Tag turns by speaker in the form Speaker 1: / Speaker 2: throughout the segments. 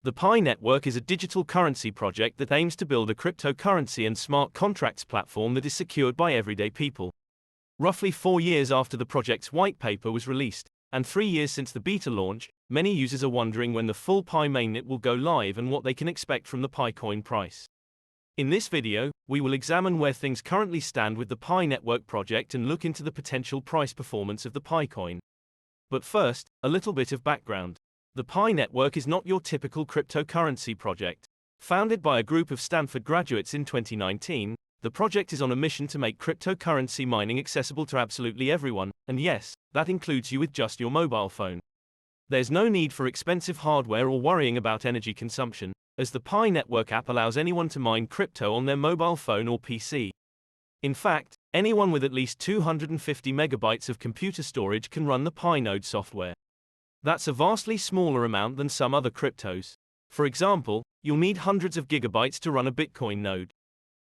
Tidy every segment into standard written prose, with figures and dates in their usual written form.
Speaker 1: The Pi Network is a digital currency project that aims to build a cryptocurrency and smart contracts platform that is secured by everyday people. Roughly 4 years after the project's white paper was released, and 3 years since the beta launch, many users are wondering when the full Pi mainnet will go live and what they can expect from the Pi coin price. In this video, we will examine where things currently stand with the Pi Network project and look into the potential price performance of the Pi coin. But first, a little bit of background. The Pi Network is not your typical cryptocurrency project. Founded by a group of Stanford graduates in 2019, the project is on a mission to make cryptocurrency mining accessible to absolutely everyone, and yes, that includes you with just your mobile phone. There's no need for expensive hardware or worrying about energy consumption, as the Pi Network app allows anyone to mine crypto on their mobile phone or PC. In fact, anyone with at least 250 megabytes of computer storage can run the Pi node software. That's a vastly smaller amount than some other cryptos. For example, you'll need hundreds of gigabytes to run a Bitcoin node.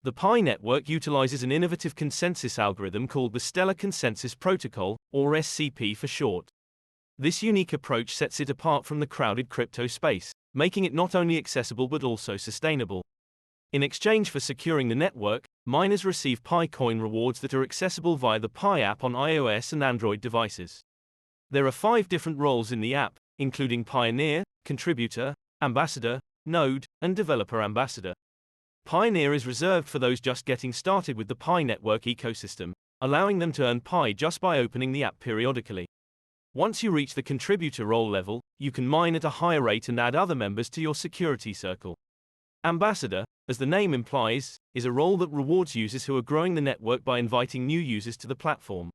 Speaker 1: The Pi Network utilizes an innovative consensus algorithm called the Stellar Consensus Protocol, or SCP for short. This unique approach sets it apart from the crowded crypto space, making it not only accessible but also sustainable. In exchange for securing the network, miners receive Pi coin rewards that are accessible via the Pi app on iOS and Android devices. There are 5 different roles in the app, including Pioneer, Contributor, Ambassador, Node, and Developer Ambassador. Pioneer is reserved for those just getting started with the Pi Network ecosystem, allowing them to earn Pi just by opening the app periodically. Once you reach the Contributor role level, you can mine at a higher rate and add other members to your security circle. Ambassador, as the name implies, is a role that rewards users who are growing the network by inviting new users to the platform.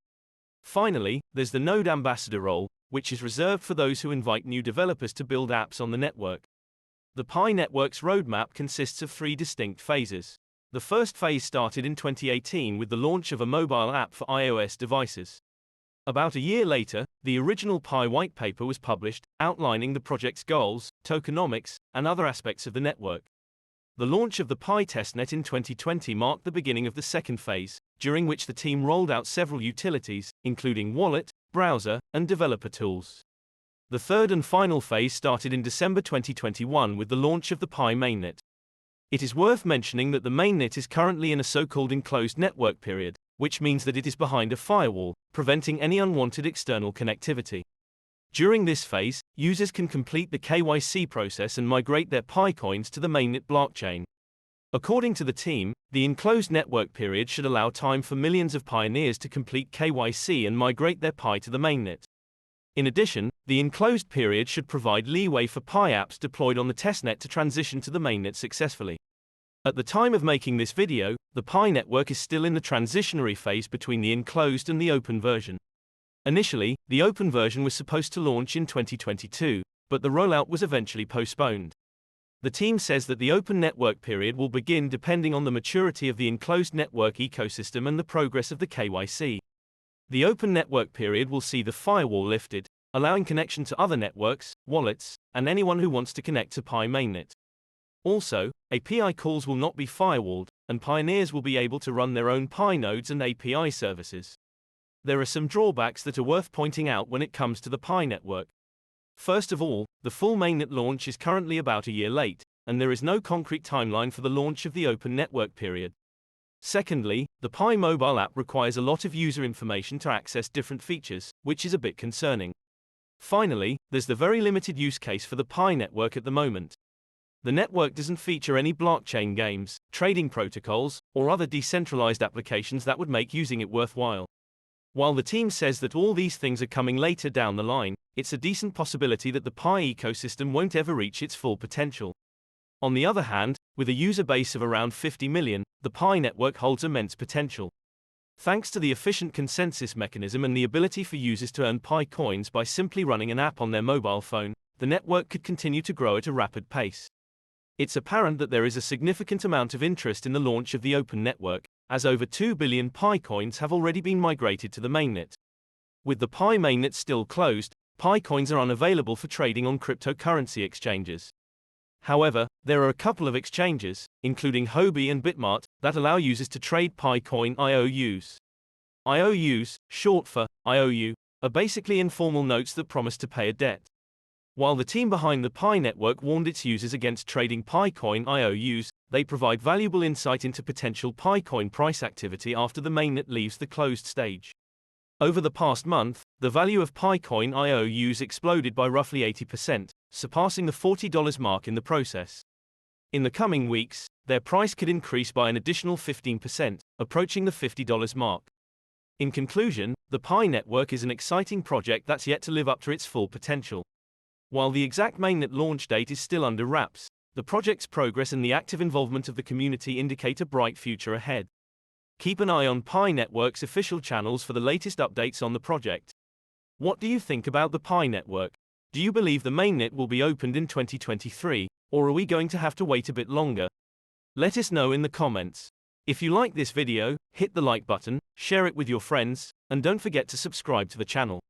Speaker 1: Finally, there's the Node Ambassador role, which is reserved for those who invite new developers to build apps on the network. The Pi Network's roadmap consists of 3 distinct phases. The first phase started in 2018 with the launch of a mobile app for iOS devices. About a year later, the original Pi white paper was published, outlining the project's goals, tokenomics, and other aspects of the network. The launch of the Pi testnet in 2020 marked the beginning of the second phase, during which the team rolled out several utilities, including wallet, browser, and developer tools. The third and final phase started in December 2021 with the launch of the Pi mainnet. It is worth mentioning that the mainnet is currently in a so-called enclosed network period, which means that it is behind a firewall, preventing any unwanted external connectivity. During this phase, users can complete the KYC process and migrate their Pi coins to the mainnet blockchain. According to the team, the enclosed network period should allow time for millions of pioneers to complete KYC and migrate their Pi to the mainnet. In addition, the enclosed period should provide leeway for Pi apps deployed on the testnet to transition to the mainnet successfully. At the time of making this video, the Pi network is still in the transitionary phase between the enclosed and the open version. Initially, the open version was supposed to launch in 2022, but the rollout was eventually postponed. The team says that the open network period will begin depending on the maturity of the enclosed network ecosystem and the progress of the KYC. The open network period will see the firewall lifted, allowing connection to other networks, wallets, and anyone who wants to connect to Pi mainnet. Also, API calls will not be firewalled, and pioneers will be able to run their own Pi nodes and API services. There are some drawbacks that are worth pointing out when it comes to the Pi network. First of all, the full mainnet launch is currently about a year late, and there is no concrete timeline for the launch of the open network period. Secondly, the Pi mobile app requires a lot of user information to access different features, which is a bit concerning. Finally, there's the very limited use case for the Pi network at the moment. The network doesn't feature any blockchain games, trading protocols, or other decentralized applications that would make using it worthwhile. While the team says that all these things are coming later down the line, it's a decent possibility that the Pi ecosystem won't ever reach its full potential. On the other hand, with a user base of around 50 million, the Pi network holds immense potential. Thanks to the efficient consensus mechanism and the ability for users to earn Pi coins by simply running an app on their mobile phone, the network could continue to grow at a rapid pace. It's apparent that there is a significant amount of interest in the launch of the open network, as over 2 billion Pi coins have already been migrated to the mainnet. With the Pi mainnet still closed, Pi coins are unavailable for trading on cryptocurrency exchanges. However, there are a couple of exchanges, including Huobi and Bitmart, that allow users to trade Pi Coin IOUs. IOUs, short for IOU, are basically informal notes that promise to pay a debt. While the team behind the Pi network warned its users against trading Coin IOUs, they provide valuable insight into potential Coin price activity after the mainnet leaves the closed stage. Over the past month, the value of Coin IOUs exploded by roughly 80%, surpassing the $40 mark in the process. In the coming weeks, their price could increase by an additional 15%, approaching the $50 mark. In conclusion, the Pi network is an exciting project that's yet to live up to its full potential. While the exact mainnet launch date is still under wraps, the project's progress and the active involvement of the community indicate a bright future ahead. Keep an eye on Pi Network's official channels for the latest updates on the project. What do you think about the Pi network? Do you believe the mainnet will be opened in 2023, or are we going to have to wait a bit longer? Let us know in the comments. If you like this video, hit the like button, share it with your friends, and don't forget to subscribe to the channel.